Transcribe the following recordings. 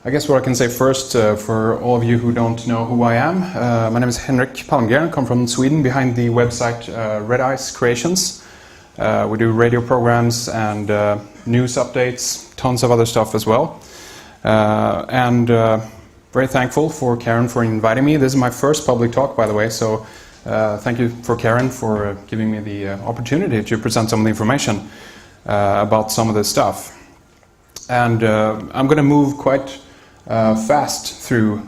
I guess what I can say first, for all of you who don't know who I am, my name is Henrik Palmgren, I come from Sweden, behind the website Red Eyes Creations. We do radio programs and news updates, tons of other stuff as well. Very thankful for Karen for inviting me. This is my first public talk, by the way, so thank you for Karen for giving me the opportunity to present some of the information about some of this stuff. And I'm going to move quite fast through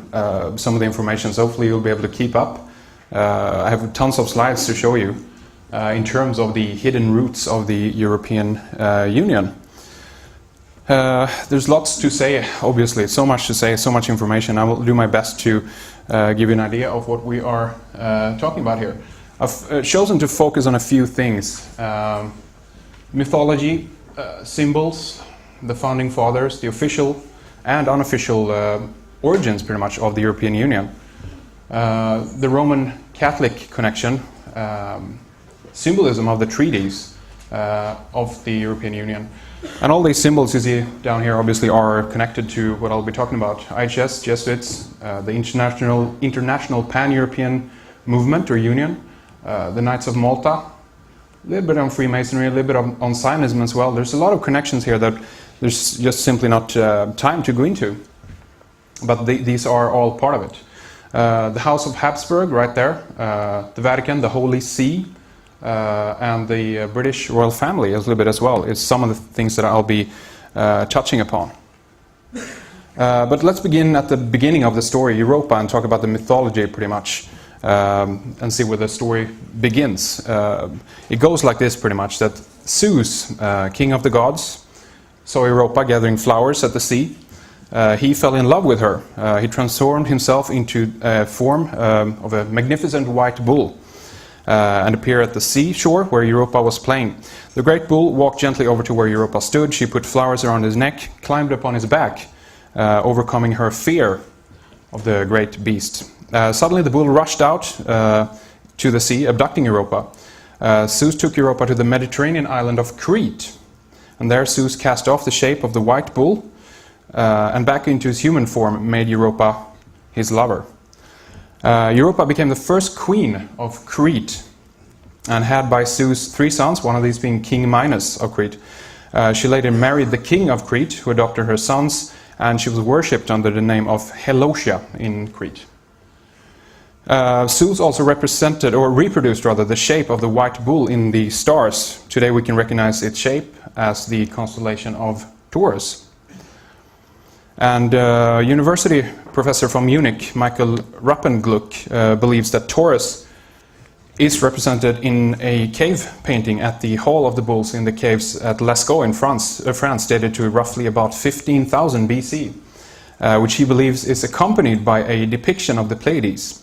some of the information, so hopefully you'll be able to keep up. I have tons of slides to show you in terms of the hidden roots of the European Union. There's lots to say, obviously, so much to say, so much information. I will do my best to give you an idea of what we are talking about here. I've chosen to focus on a few things. Mythology, symbols, the founding fathers, the official and unofficial origins, pretty much, of the European Union. The Roman Catholic connection, symbolism of the treaties of the European Union. And all these symbols you see down here obviously are connected to what I'll be talking about. IHS, Jesuits, the international pan-European movement or union, the Knights of Malta, a little bit on Freemasonry, a little bit on Zionism as well. There's a lot of connections here that there's just simply not time to go into. But these are all part of it. The House of Habsburg right there, the Vatican, the Holy See, and the British royal family a little bit as well is some of the things that I'll be touching upon. But let's begin at the beginning of the story, Europa, and talk about the mythology pretty much, and see where the story begins. It goes like this pretty much, that Zeus, king of the gods, saw Europa gathering flowers at the sea. He fell in love with her. He transformed himself into a form of a magnificent white bull and appeared at the seashore where Europa was playing. The great bull walked gently over to where Europa stood. She put flowers around his neck, climbed upon his back, overcoming her fear of the great beast. Suddenly the bull rushed out to the sea, abducting Europa. Zeus took Europa to the Mediterranean island of Crete. And there Zeus cast off the shape of the white bull and back into his human form made Europa his lover. Europa became the first queen of Crete and had by Zeus 3 sons, one of these being King Minos of Crete. She later married the king of Crete, who adopted her sons, and she was worshipped under the name of Helotia in Crete. Zeus also represented, or reproduced rather, the shape of the white bull in the stars. Today we can recognize its shape as the constellation of Taurus. And university professor from Munich, Michael Rappengluck, believes that Taurus is represented in a cave painting at the Hall of the Bulls in the caves at Lascaux in France, dated to roughly about 15,000 BC, which he believes is accompanied by a depiction of the Pleiades.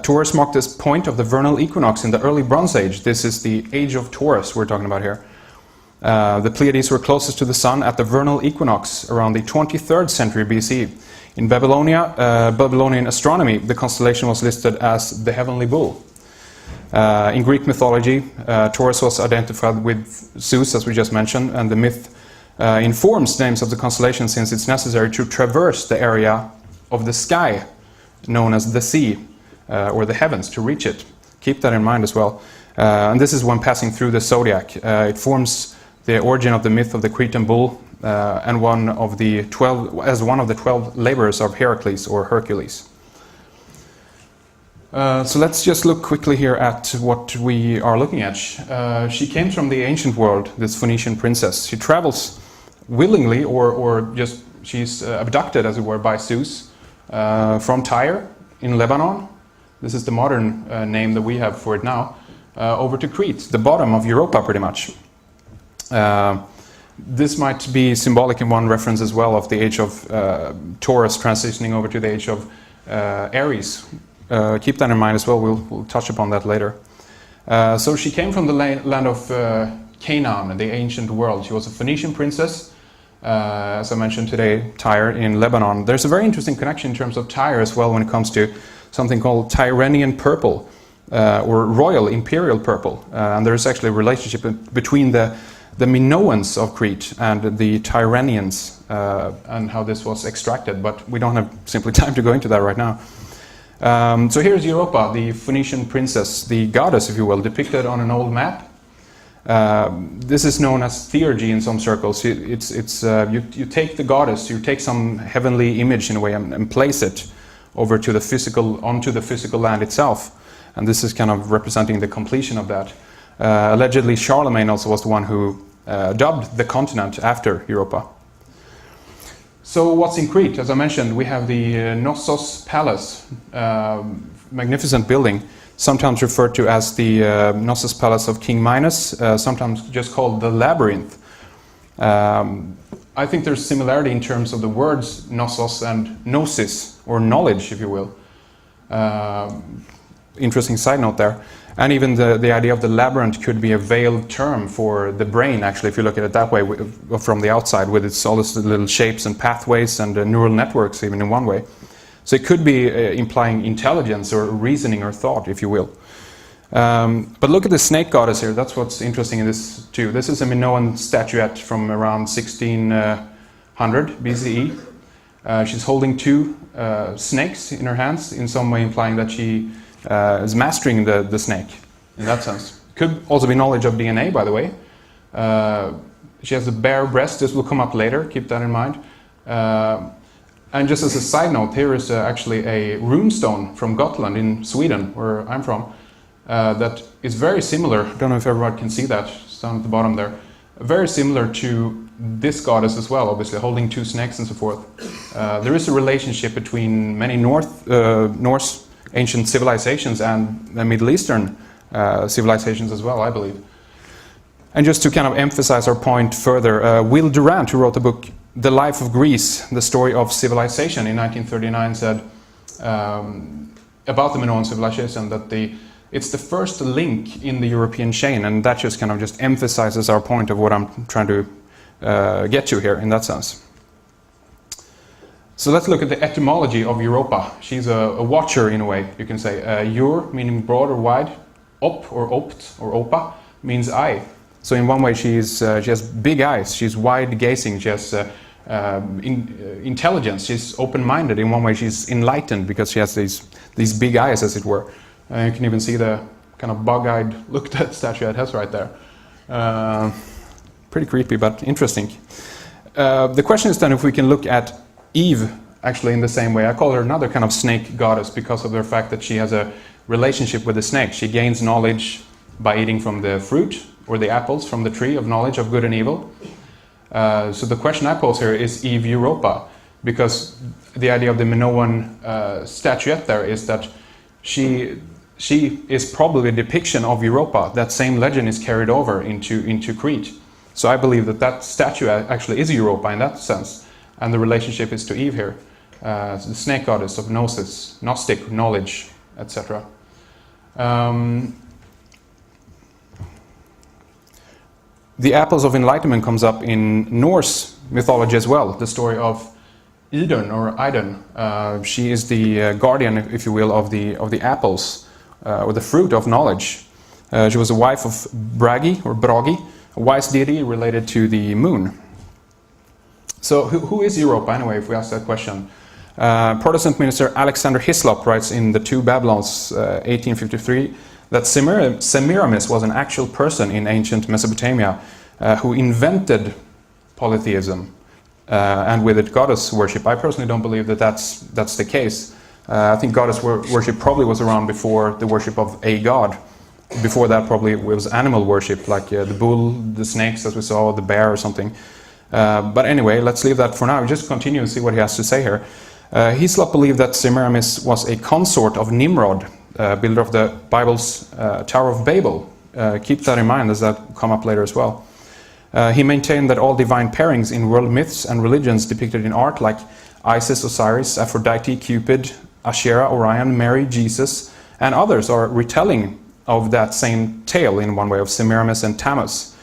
Taurus marked this point of the vernal equinox in the early Bronze Age. This is the age of Taurus we're talking about here. The Pleiades were closest to the sun at the vernal equinox around the 23rd century BC. In Babylonian astronomy, the constellation was listed as the heavenly bull. In Greek mythology, Taurus was identified with Zeus, as we just mentioned, and the myth informs names of the constellation since it's necessary to traverse the area of the sky known as the sea, or the heavens, to reach it. Keep that in mind as well. And this is when passing through the zodiac. It forms the origin of the myth of the Cretan bull, and one of the 12 laborers of Heracles or Hercules. So let's just look quickly here at what we are looking at. She came from the ancient world, this Phoenician princess. She travels willingly, or just she's abducted, as it were, by Zeus from Tyre in Lebanon. This is the modern name that we have for it now. Over to Crete, the bottom of Europa, pretty much. This might be symbolic in one reference as well of the age of Taurus transitioning over to the age of Aries. Keep that in mind as well, we'll touch upon that later. So she came from the land of Canaan, the ancient world. She was a Phoenician princess, as I mentioned today, Tyre in Lebanon. There's a very interesting connection in terms of Tyre as well when it comes to something called Tyrrhenian purple, or royal imperial purple. And there's actually a relationship between the the Minoans of Crete and the Tyrrhenians, and how this was extracted, but we don't have simply time to go into that right now. So here's Europa, the Phoenician princess, the goddess, if you will, depicted on an old map. This is known as theurgy in some circles. You take the goddess, you take some heavenly image in a way and place it over to the physical, onto the physical land itself. And this is kind of representing the completion of that. Allegedly, Charlemagne also was the one who dubbed the continent after Europa. So what's in Crete? As I mentioned, we have the Knossos Palace, magnificent building, sometimes referred to as the Knossos Palace of King Minos, sometimes just called the Labyrinth. I think there's similarity in terms of the words Knossos and Gnosis, or knowledge, if you will. Interesting side note there. And even the idea of the labyrinth could be a veiled term for the brain, actually, if you look at it that way, from the outside, with its all these little shapes and pathways and neural networks, even in one way. So it could be implying intelligence or reasoning or thought, if you will. But look at the snake goddess here. That's what's interesting in this too. This is a Minoan statuette from around 1600 BCE. She's holding two snakes in her hands, in some way implying that she is mastering the snake, in that sense. Could also be knowledge of DNA, by the way. She has a bare breast. This will come up later. Keep that in mind. And just as a side note, here is actually a runestone from Gotland in Sweden, where I'm from, that is very similar. I don't know if everyone can see that. It's down at the bottom there. Very similar to this goddess as well, obviously, holding two snakes and so forth. There is a relationship between many Norse ancient civilizations and the Middle Eastern civilizations as well, I believe. And just to kind of emphasize our point further, Will Durant, who wrote the book The Life of Greece, The Story of Civilization in 1939, said about the Minoan civilization that it's the first link in the European chain, and that just kind of just emphasizes our point of what I'm trying to get to here in that sense. So let's look at the etymology of Europa. She's a watcher in a way, you can say. Eur, meaning broad or wide. Op or opt or opa means eye. So in one way she has big eyes, she's wide gazing, she has intelligence, she's open-minded. In one way she's enlightened because she has these big eyes, as it were. You can even see the kind of bug-eyed look that statue has right there. Pretty creepy, but interesting. The question is then if we can look at Eve actually in the same way. I call her another kind of snake goddess because of the fact that she has a relationship with the snake. She gains knowledge by eating from the fruit or the apples from the tree of knowledge of good and evil. So the question I pose here is Eve Europa, because the idea of the Minoan statuette there is that she is probably a depiction of Europa. That same legend is carried over into Crete. So I believe that statue actually is Europa in that sense. And the relationship is to Eve here, the snake goddess of gnosis, Gnostic knowledge, etc. The apples of enlightenment comes up in Norse mythology as well. The story of Idun or Idun. She is the guardian, if you will, of the apples or the fruit of knowledge. She was a wife of Bragi or Bragi, a wise deity related to the moon. So who is Europa anyway, if we ask that question? Protestant minister Alexander Hislop writes in The Two Babylons, 1853, that Semiramis was an actual person in ancient Mesopotamia who invented polytheism and with it goddess worship. I personally don't believe that that's the case. I think goddess worship probably was around before the worship of a god. Before that probably it was animal worship, like the bull, the snakes as we saw, the bear or something. But anyway, let's leave that for now. Just continue and see what he has to say here. Hislop believed that Semiramis was a consort of Nimrod, builder of the Bible's Tower of Babel. Keep that in mind as that come up later as well. He maintained that all divine pairings in world myths and religions depicted in art, like Isis, Osiris, Aphrodite, Cupid, Asherah, Orion, Mary, Jesus, and others, are retelling of that same tale in one way of Semiramis and Tammuz.